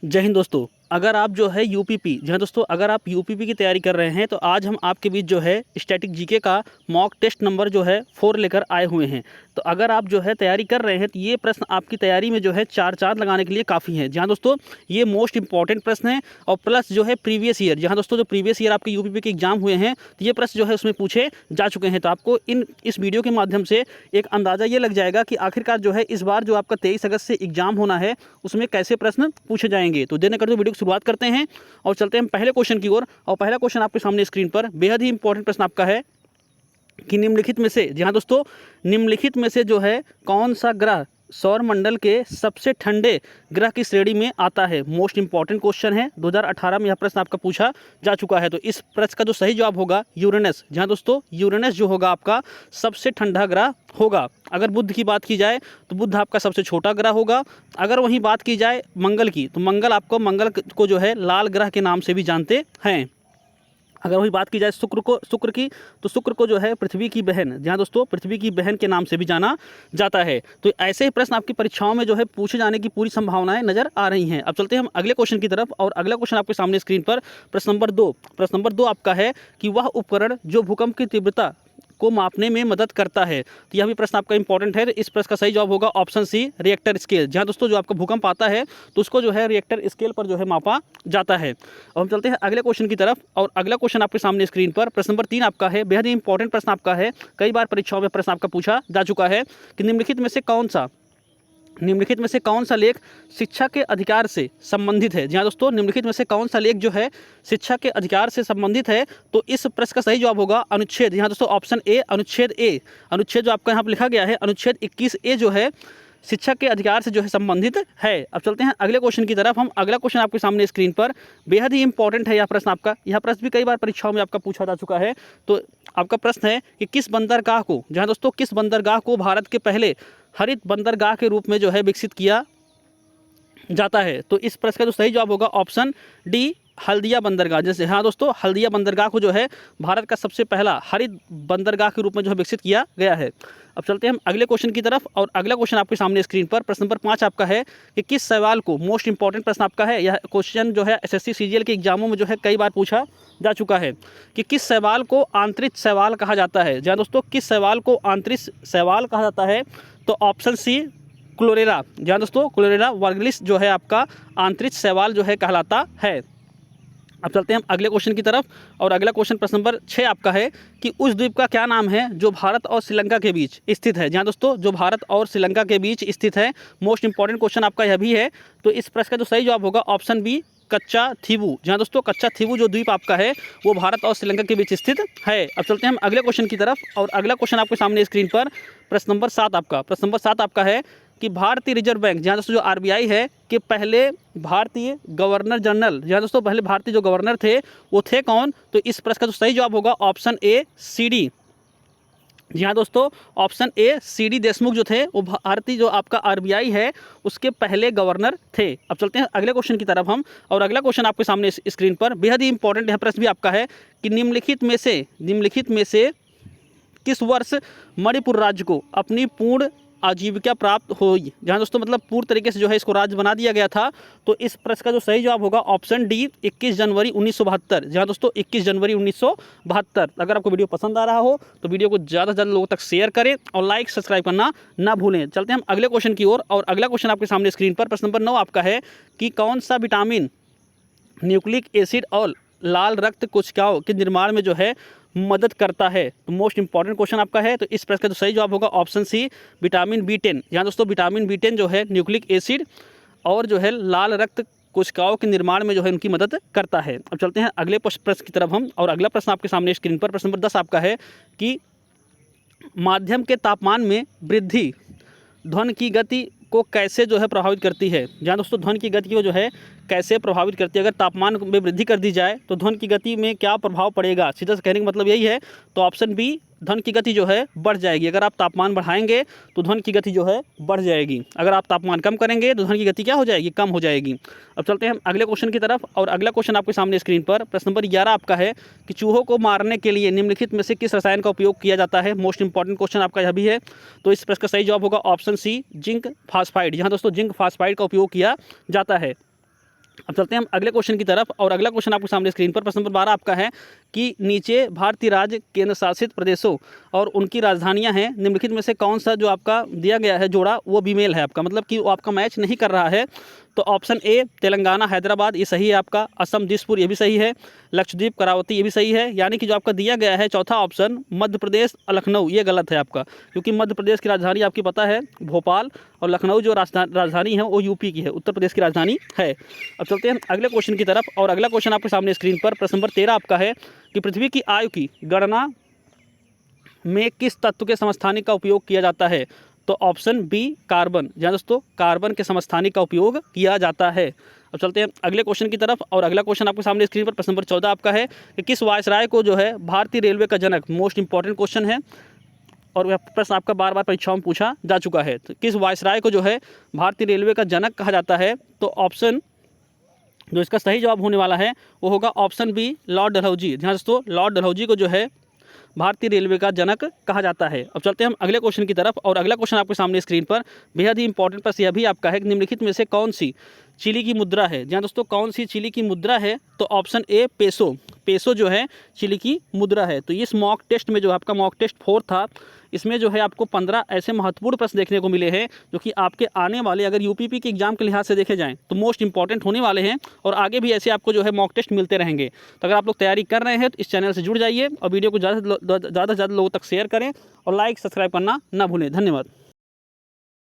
जय हिंद दोस्तों। अगर आप जो है यूपीपी जी हाँ दोस्तों, अगर आप यूपीपी की तैयारी कर रहे हैं तो आज हम आपके बीच जो है स्टैटिक जीके का मॉक टेस्ट नंबर जो है 4 लेकर आए हुए हैं। तो अगर आप जो है तैयारी कर रहे हैं तो ये प्रश्न आपकी तैयारी में जो है 4 चाँद लगाने के लिए काफ़ी है। जी हाँ दोस्तों, ये मोस्ट इंपॉर्टेंट प्रश्न है और प्लस जो है प्रीवियस ईयर, जी हाँ दोस्तों, जो प्रीवियस ईयर आपके यूपीपी के एग्जाम हुए हैं तो ये प्रश्न जो है उसमें पूछे जा चुके हैं। तो आपको इस वीडियो के माध्यम से एक अंदाज़ा ये लग जाएगा कि आखिरकार जो है इस बार जो आपका 23 अगस्त से एग्जाम होना है उसमें कैसे प्रश्न पूछे जाएंगे। तो देर न करते वीडियो की शुरुआत करते हैं और चलते हैं पहले क्वेश्चन की ओर। और पहला क्वेश्चन आपके सामने स्क्रीन पर बेहद ही इंपॉर्टेंट प्रश्न आपका है कि निम्नलिखित में से, जी हाँ दोस्तों, निम्नलिखित में से जो है कौन सा ग्रह सौर मंडल के सबसे ठंडे ग्रह की श्रेणी में आता है। मोस्ट इंपॉर्टेंट क्वेश्चन है, 2018 में यह प्रश्न आपका पूछा जा चुका है। तो इस प्रश्न का जो सही जवाब होगा यूरेनस। जी हाँ दोस्तों, यूरेनस जो होगा आपका सबसे ठंडा ग्रह होगा। अगर बुध की बात की जाए तो बुध आपका सबसे छोटा ग्रह होगा। अगर वहीं बात की जाए मंगल की तो मंगल को जो है लाल ग्रह के नाम से भी जानते हैं। अगर वही बात की जाए शुक्र की तो शुक्र को जो है पृथ्वी की बहन, जहाँ दोस्तों पृथ्वी की बहन के नाम से भी जाना जाता है। तो ऐसे ही प्रश्न आपकी परीक्षाओं में जो है पूछे जाने की पूरी संभावनाएं नजर आ रही हैं। अब चलते हैं हम अगले क्वेश्चन की तरफ और अगला क्वेश्चन आपके सामने स्क्रीन पर प्रश्न नंबर 2 आपका है कि वह उपकरण जो भूकंप की तीव्रता को मापने में मदद करता है। तो यह भी प्रश्न आपका इंपॉर्टेंट है। इस प्रश्न का सही जवाब होगा ऑप्शन सी, रिएक्टर स्केल। जहाँ दोस्तों जो आपका भूकंप आता है तो उसको जो है रिएक्टर स्केल पर जो है मापा जाता है। अब हम चलते हैं अगले क्वेश्चन की तरफ और अगला क्वेश्चन आपके सामने स्क्रीन पर प्रश्न नंबर 3 आपका है। बेहद ही इंपॉर्टेंट प्रश्न आपका है, कई बार परीक्षाओं में प्रश्न आपका पूछा जा चुका है कि निम्नलिखित में से कौन सा लेख शिक्षा के अधिकार से संबंधित है। जी हाँ दोस्तों, निम्नलिखित में से कौन सा लेख जो है शिक्षा के अधिकार से संबंधित है। तो इस प्रश्न का सही जवाब होगा अनुच्छेद, जी हाँ दोस्तों, ऑप्शन ए, अनुच्छेद जो आपका यहाँ पर लिखा गया है अनुच्छेद 21A जो है शिक्षा के अधिकार से जो है संबंधित है। अब चलते हैं अगले क्वेश्चन की तरफ। हम अगला क्वेश्चन आपके सामने स्क्रीन पर बेहद ही इंपॉर्टेंट है यह प्रश्न आपका। यह प्रश्न भी कई बार परीक्षाओं में आपका पूछा जा चुका है। तो आपका प्रश्न है कि किस बंदरगाह को, जहाँ दोस्तों किस बंदरगाह को भारत के पहले हरित बंदरगाह के रूप में जो है विकसित किया जाता है। तो इस प्रश्न का जो सही जवाब होगा ऑप्शन डी, हल्दिया बंदरगाह। जैसे हाँ दोस्तों, हल्दिया बंदरगाह को जो है भारत का सबसे पहला हरित बंदरगाह के रूप में जो है विकसित किया गया है। अब चलते हैं हम अगले क्वेश्चन की तरफ और अगला क्वेश्चन आपके सामने स्क्रीन पर प्रश्न नंबर 5 आपका है कि किस सवाल को, मोस्ट इंपॉर्टेंट प्रश्न आपका है, यह क्वेश्चन जो है एसएससी सीजीएल के एग्जामों में जो है कई बार पूछा जा चुका है कि किस सवाल को आंतरिक सवाल कहा जाता है। जहाँ दोस्तों किस सवाल को आंतरिक सवाल कहा जाता है। तो ऑप्शन सी, क्लोरेला। जहाँ दोस्तों क्लोरेला वर्गलिस जो है आपका आंतरिक सवाल जो है कहलाता है। अब चलते हैं हम अगले क्वेश्चन की तरफ और अगला क्वेश्चन प्रश्न नंबर 6 आपका है कि उस द्वीप का क्या नाम है जो भारत और श्रीलंका के बीच स्थित है। जहाँ दोस्तों जो भारत और श्रीलंका के बीच स्थित है। मोस्ट इंपॉर्टेंट क्वेश्चन आपका यह भी है। तो इस प्रश्न का जो सही जवाब होगा ऑप्शन बी, कच्चा थीवू। जहाँ दोस्तों कच्चा थीवू जो द्वीप आपका है वो भारत और श्रीलंका के बीच स्थित है। अब चलते हैं हम अगले क्वेश्चन की तरफ और अगला क्वेश्चन आपके सामने स्क्रीन पर प्रश्न नंबर 7 आपका है कि भारतीय रिजर्व बैंक, जहाँ दोस्तों जो आरबीआई है, कि पहले भारतीय गवर्नर जनरल, जहाँ दोस्तों पहले भारतीय जो गवर्नर थे वो थे कौन। तो इस प्रश्न का जो सही जवाब होगा ऑप्शन ए, सीडी। जी हाँ दोस्तों, ऑप्शन ए, सीडी देशमुख जो थे वो भारतीय जो आपका आरबीआई है उसके पहले गवर्नर थे। अब चलते हैं अगले क्वेश्चन की तरफ हम और अगला क्वेश्चन आपके सामने स्क्रीन पर बेहद ही इंपॉर्टेंट यह प्रश्न भी आपका है कि निम्नलिखित में से किस वर्ष मणिपुर राज्य को अपनी पूर्ण आजीविका प्राप्त हुई। जहाँ दोस्तों मतलब पूर्ण तरीके से जो है इसको राज्य बना दिया गया था। तो इस प्रश्न का जो सही जवाब होगा ऑप्शन डी, 21 जनवरी 1972। जहाँ दोस्तों 21 जनवरी 1972। अगर आपको वीडियो पसंद आ रहा हो तो वीडियो को ज़्यादा से ज़्यादा लोगों तक शेयर करें और लाइक सब्सक्राइब करना ना भूलें। चलते हैं हम अगले क्वेश्चन की ओर और अगला क्वेश्चन आपके सामने स्क्रीन पर प्रश्न नंबर 9 आपका है कि कौन सा विटामिन न्यूक्लिक एसिड और लाल रक्त कोशिकाओं के निर्माण में जो है मदद करता है। तो मोस्ट इंपॉर्टेंट क्वेश्चन आपका है। तो इस प्रश्न का जो सही जवाब होगा ऑप्शन सी, विटामिन B10। यहाँ दोस्तों विटामिन B10 जो है न्यूक्लिक एसिड और जो है लाल रक्त कोशिकाओं के निर्माण में जो है उनकी मदद करता है। अब चलते हैं अगले प्रश्न की तरफ हम और अगला प्रश्न आपके सामने स्क्रीन पर प्रश्न नंबर 10 आपका है कि माध्यम के तापमान में वृद्धि ध्वनि की गति को कैसे जो है प्रभावित करती है। जहाँ दोस्तों ध्वनि की गति को जो है कैसे प्रभावित करती है। अगर तापमान में वृद्धि कर दी जाए तो ध्वनि की गति में क्या प्रभाव पड़ेगा। सीधा से कहने का मतलब यही है। तो ऑप्शन बी, ध्वनि की गति जो है बढ़ जाएगी। अगर आप तापमान बढ़ाएंगे तो ध्वनि की गति जो है बढ़ जाएगी। अगर आप तापमान कम करेंगे तो ध्वनि की गति क्या हो जाएगी, कम हो जाएगी। अब चलते हैं हम अगले क्वेश्चन की तरफ और अगला क्वेश्चन आपके सामने स्क्रीन पर प्रश्न नंबर 11 आपका है कि चूहों को मारने के लिए निम्नलिखित में से किस रसायन का उपयोग किया जाता है। मोस्ट इंपॉर्टेंट क्वेश्चन आपका यह भी है। तो इस प्रश्न का सही जवाब होगा ऑप्शन सी, जिंक फास्फाइड। यहाँ दोस्तों जिंक फास्फाइड का उपयोग किया जाता है। अब चलते हैं हम अगले क्वेश्चन की तरफ, और अगला क्वेश्चन आपके सामने स्क्रीन पर प्रश्न नंबर 12 आपका है कि नीचे भारतीय राज्य केंद्र शासित प्रदेशों और उनकी राजधानियां हैं, निम्नलिखित में से कौन सा जो आपका दिया गया है जोड़ा वो फीमेल है आपका, मतलब कि वो आपका मैच नहीं कर रहा है। तो ऑप्शन ए तेलंगाना हैदराबाद ये सही है आपका, असम दिसपुर ये भी सही है, लक्षद्वीप करावती ये भी सही है, यानी कि जो आपका दिया गया है चौथा ऑप्शन मध्य प्रदेश लखनऊ ये गलत है आपका, क्योंकि मध्य प्रदेश की राजधानी आपकी पता है भोपाल, और लखनऊ जो राजधानी है वो यूपी की है, उत्तर प्रदेश की राजधानी है। अब चलते हैं अगले क्वेश्चन की तरफ, और अगला क्वेश्चन आपके सामने स्क्रीन पर प्रश्न नंबर 13 आपका है कि पृथ्वी की आयु की गणना में किस तत्व के समस्थानिक का उपयोग किया जाता है। तो ऑप्शन बी कार्बन, जहाँ दोस्तों कार्बन के समस्थानिक का उपयोग किया जाता है। अब चलते हैं अगले क्वेश्चन की तरफ, और अगला क्वेश्चन आपके सामने स्क्रीन पर प्रश्न नंबर 14 आपका है कि किस वायसराय को जो है भारतीय रेलवे का जनक, मोस्ट इंपॉर्टेंट क्वेश्चन है और यह प्रश्न आपका बार बार परीक्षाओं में पूछा जा चुका है। तो किस वायसराय को जो है भारतीय रेलवे का जनक कहा जाता है। तो ऑप्शन जो इसका सही जवाब होने वाला है वो होगा ऑप्शन बी लॉर्ड डलहौजी, जहाँ दोस्तों लॉर्ड डलहौजी को जो है भारतीय रेलवे का जनक कहा जाता है। अब चलते हैं हम अगले क्वेश्चन की तरफ, और अगला क्वेश्चन आपके सामने स्क्रीन पर बेहद ही इंपॉर्टेंट प्रश्न यह भी आपका है कि निम्नलिखित में से कौन सी चिली की मुद्रा है। जहाँ दोस्तों कौन सी चिली की मुद्रा है। तो ऑप्शन ए पेसो, पेसो जो है चिली की मुद्रा है। तो इस मॉक टेस्ट में जो आपका मॉक टेस्ट 4 था, इसमें जो है आपको 15 ऐसे महत्वपूर्ण प्रश्न देखने को मिले हैं जो कि आपके आने वाले अगर यूपीपी के एग्जाम के लिहाज से देखे जाएं तो मोस्ट इंपॉर्टेंट होने वाले हैं, और आगे भी ऐसे आपको जो है मॉक टेस्ट मिलते रहेंगे। तो अगर आप लोग तैयारी कर रहे हैं तो इस चैनल से जुड़ जाइए और वीडियो को ज़्यादा से ज़्यादा लोगों तक शेयर करें और लाइक सब्सक्राइब करना ना भूलें। धन्यवाद।